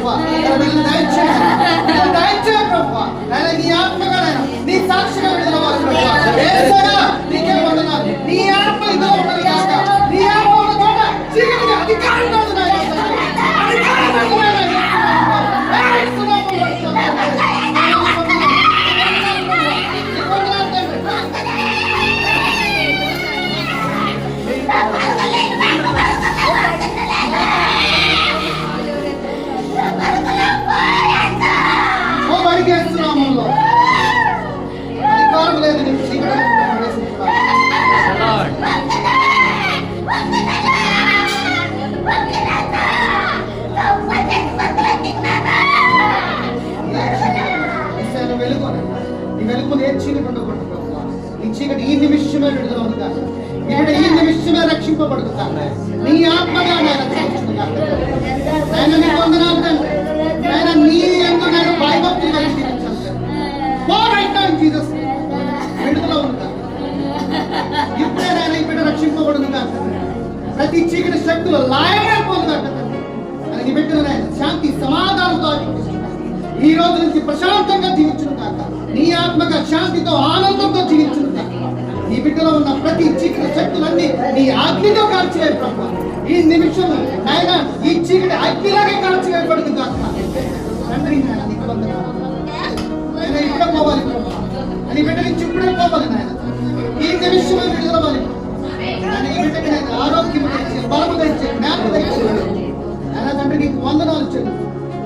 ప్రభా. వీళ్ళు దయచేయ ప్రభా. నాయన నీ ఆత్మగా నీ సాక్షిగా విడుదల అవ్వాలి ప్రభా. యేసయ్యా నీకే వందనాలు. నీ ఆత్మ ఇందులో ఉన్నది కాక నీ ఆత్మ ఉన్న చోట చీకటికి అధికారం కాదు నాయన. అధికారం కాదు నాయన. అధికారం లేదు నీకు చీకటి. వెలుగుని ఏ చీకటి ఉండకూడదు. నీ చీకటి ఈ నిమిషమే విడుదల అవుతుంది. ఇక్కడ ఈ నిమిషమే రక్షింపబడుతుందా. నీ ఆత్మగా రక్షించుకుందా. ఆయన నీ వందనాలు తండ్రి. ఆయన నీ ఎందుకు నేను భయభక్తులు కలిగి జీవించాను. జీసస్ విడుదల ఉందా. ఇప్పుడే నేను ఈ బిడ్డ రక్షింపబడును కాక ప్రతి చీకటి శక్తులు లాయమైపోతుందట. నీ బిడ్డలు శాంతి సమాధానంతో ఈ రోజు నుంచి ప్రశాంతంగా జీవించును కాక. నీ ఆత్మగా శాంతితో ఆనందంతో జీవించును కాక. నీ బిడ్డలో ఉన్న ప్రతి చీకటి శక్తులన్నీ నీ అగ్నితో కాల్చివే ప్రభు. ఈ నిమిషం ఆయన ఈ చీకటి అగ్నిలాగే కాల్చివేయబడును కాక. తండ్రి నాయన నీకు వందనాలు. ఆయన ఇప్పుడే పోవాలి ప్రభు. నీ బిడ్డ నుంచి ఇప్పుడే పోవాలి నాయన. ఈ నిమిషమే విడుదలవ్వాలి. ఈ బిడ్డకి నేను ఆరోగ్యం తెచ్చి బలము తెచ్చి జ్ఞాపకం తెచ్చి ఆయన తండ్రి నీకు వందనాలు చెల్లు.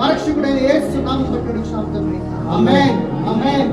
మరక్షకుడైన యేసు నామములో ప్రార్థిస్తున్నాము తండ్రి. ఆమేన్ ఆమేన్.